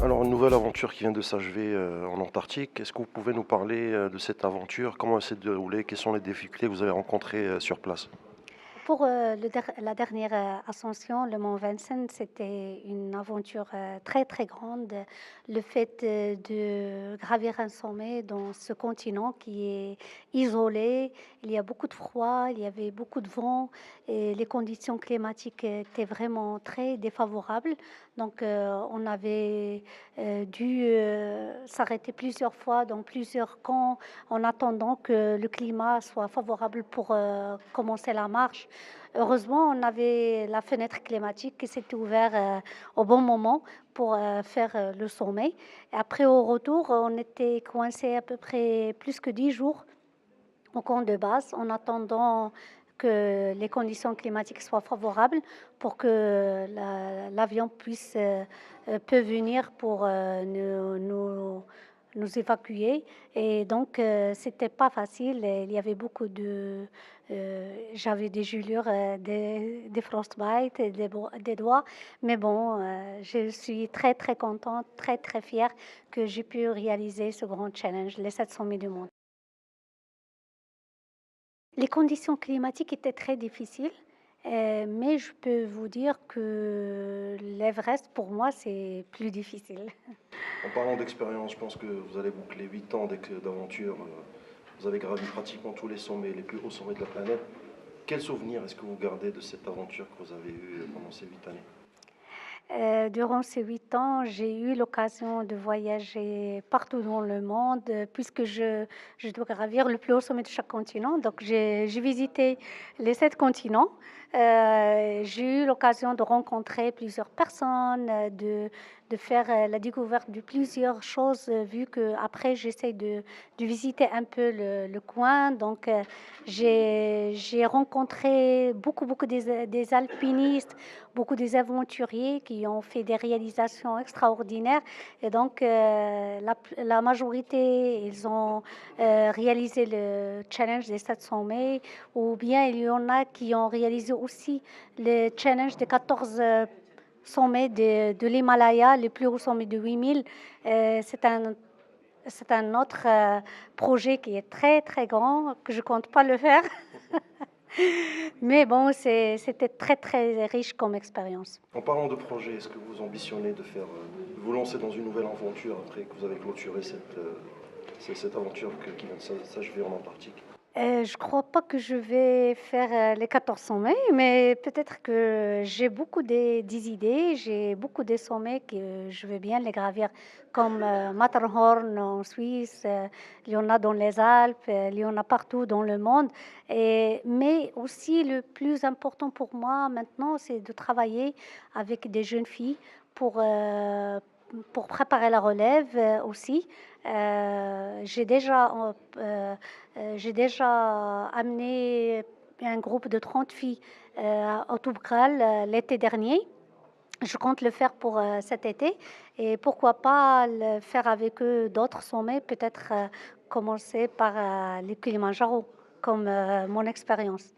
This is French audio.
Alors, une nouvelle aventure qui vient de s'achever en Antarctique. Est-ce que vous pouvez nous parler de cette aventure? Comment elle s'est déroulée? Quelles sont les difficultés que vous avez rencontrées sur place? Pour la dernière ascension, le mont Vincennes, c'était une aventure très très grande. Le fait de gravir un sommet dans ce continent qui est isolé, il y a beaucoup de froid, il y avait beaucoup de vent et les conditions climatiques étaient vraiment très défavorables. Donc on avait dû s'arrêter plusieurs fois dans plusieurs camps en attendant que le climat soit favorable pour commencer la marche. Heureusement, on avait la fenêtre climatique qui s'était ouverte au bon moment pour faire le sommet. Et après, au retour, on était coincé à peu près plus que 10 jours au camp de base en attendant que les conditions climatiques soient favorables pour que l'avion puisse peut venir pour nous évacuer. Et donc, c'était pas facile. Il y avait beaucoup de. J'avais des gelures, des frostbites, et des doigts. Mais bon, je suis très, très contente, très, très fière que j'ai pu réaliser ce grand challenge, les 700 000 du monde. Les conditions climatiques étaient très difficiles, mais je peux vous dire que l'Everest, pour moi, c'est plus difficile. En parlant d'expérience, je pense que vous allez boucler 8 ans d'aventure. Vous avez gravi pratiquement tous les sommets, les plus hauts sommets de la planète. Quel souvenir est-ce que vous gardez de cette aventure que vous avez eue pendant ces 8 années? Durant ces 8 ans, j'ai eu l'occasion de voyager partout dans le monde, puisque je dois gravir le plus haut sommet de chaque continent. Donc, j'ai visité les 7 continents. J'ai eu l'occasion de rencontrer plusieurs personnes, de faire la découverte de plusieurs choses, vu que après j'essaie de visiter un peu le coin. Donc, j'ai rencontré beaucoup des alpinistes, beaucoup des aventuriers qui ont fait des réalisations extraordinaires. Et donc, la majorité, ils ont réalisé le challenge des 700 mai, ou bien il y en a qui ont réalisé aussi le challenge des 14 sommets de l'Himalaya, le plus haut sommet de 8000. C'est un autre projet qui est très, très grand, que je compte pas le faire. Mais bon, c'était très, très riche comme expérience. En parlant de projet, est-ce que vous ambitionnez de faire, de vous lancer dans une nouvelle aventure après que vous avez clôturé cette aventure qui vient de s'achever en Antarctique? Je crois pas que je vais faire les 14 sommets, mais peut-être que j'ai beaucoup des idées, j'ai beaucoup de sommets que je veux bien les gravir, comme Matterhorn en Suisse, il y en a dans les Alpes, il y en a partout dans le monde. Mais aussi, le plus important pour moi maintenant, c'est de travailler avec des jeunes filles pour, euh, pour préparer la relève aussi. J'ai déjà amené un groupe de 30 filles au Toubkal l'été dernier. Je compte le faire pour cet été et pourquoi pas le faire avec eux d'autres sommets, peut-être commencer par le Kilimanjaro comme mon expérience.